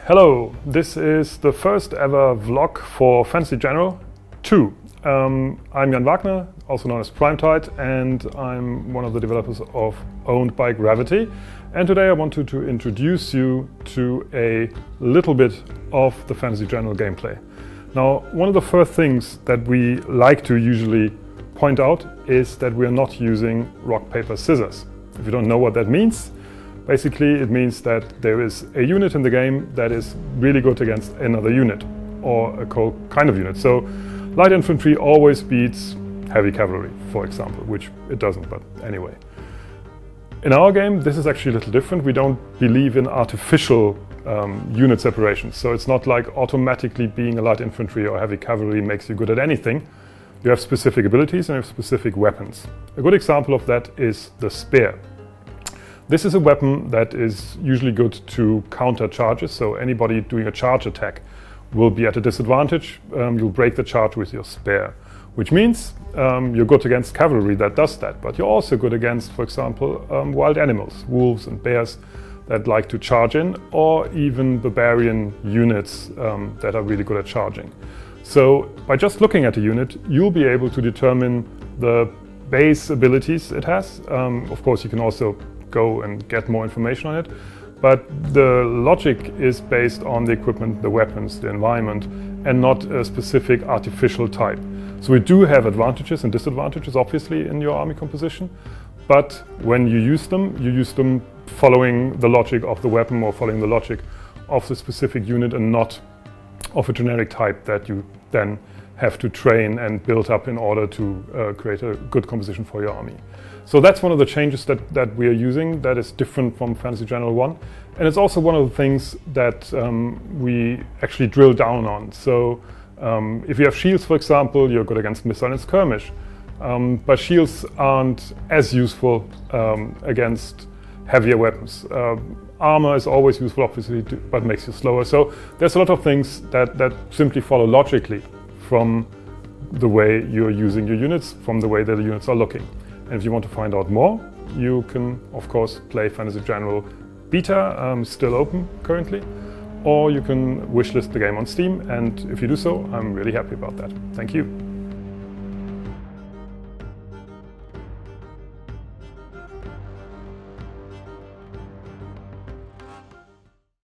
Hello, this is the first ever vlog for Fantasy General 2. I'm Jan Wagner, also known as Primetide, and I'm one of the developers of Owned by Gravity. And today I wanted to introduce you to a little bit of the Fantasy General gameplay. Now, one of the first things that we like to usually point out is that we are not using rock, paper, scissors. If you don't know what that means, basically it means that there is a unit in the game that is really good against another unit or a kind of unit. So light infantry always beats heavy cavalry, for example, which it doesn't, but anyway. In our game, this is actually a little different. We don't believe in artificial unit separations. So it's not like automatically being a light infantry or heavy cavalry makes you good at anything. You have specific abilities and you have specific weapons. A good example of that is the spear. This is a weapon that is usually good to counter charges, so anybody doing a charge attack will be at a disadvantage. You'll break the charge with your spear, which means you're good against cavalry that does that, but you're also good against, for example, wild animals, wolves and bears that like to charge in, or even barbarian units that are really good at charging. So by just looking at a unit, you'll be able to determine the base abilities it has. Of course, you can also go and get more information on it, but the logic is based on the equipment, the weapons, the environment, and not a specific artificial type. So we do have advantages and disadvantages, obviously, in your army composition, but when you use them following the logic of the weapon or following the logic of the specific unit and not of a generic type that you then have to train and build up in order to create a good composition for your army. So that's one of the changes that we are using that is different from Fantasy General 1. And it's also one of the things that we actually drill down on. So if you have shields, for example, you're good against missile and skirmish. But shields aren't as useful against heavier weapons. Armor is always useful, obviously, but makes you slower. So there's a lot of things that simply follow logically from the way you're using your units, from the way that the units are looking. And if you want to find out more, you can, of course, play Fantasy General Beta, still open currently, or you can wishlist the game on Steam, and if you do so, I'm really happy about that. Thank you.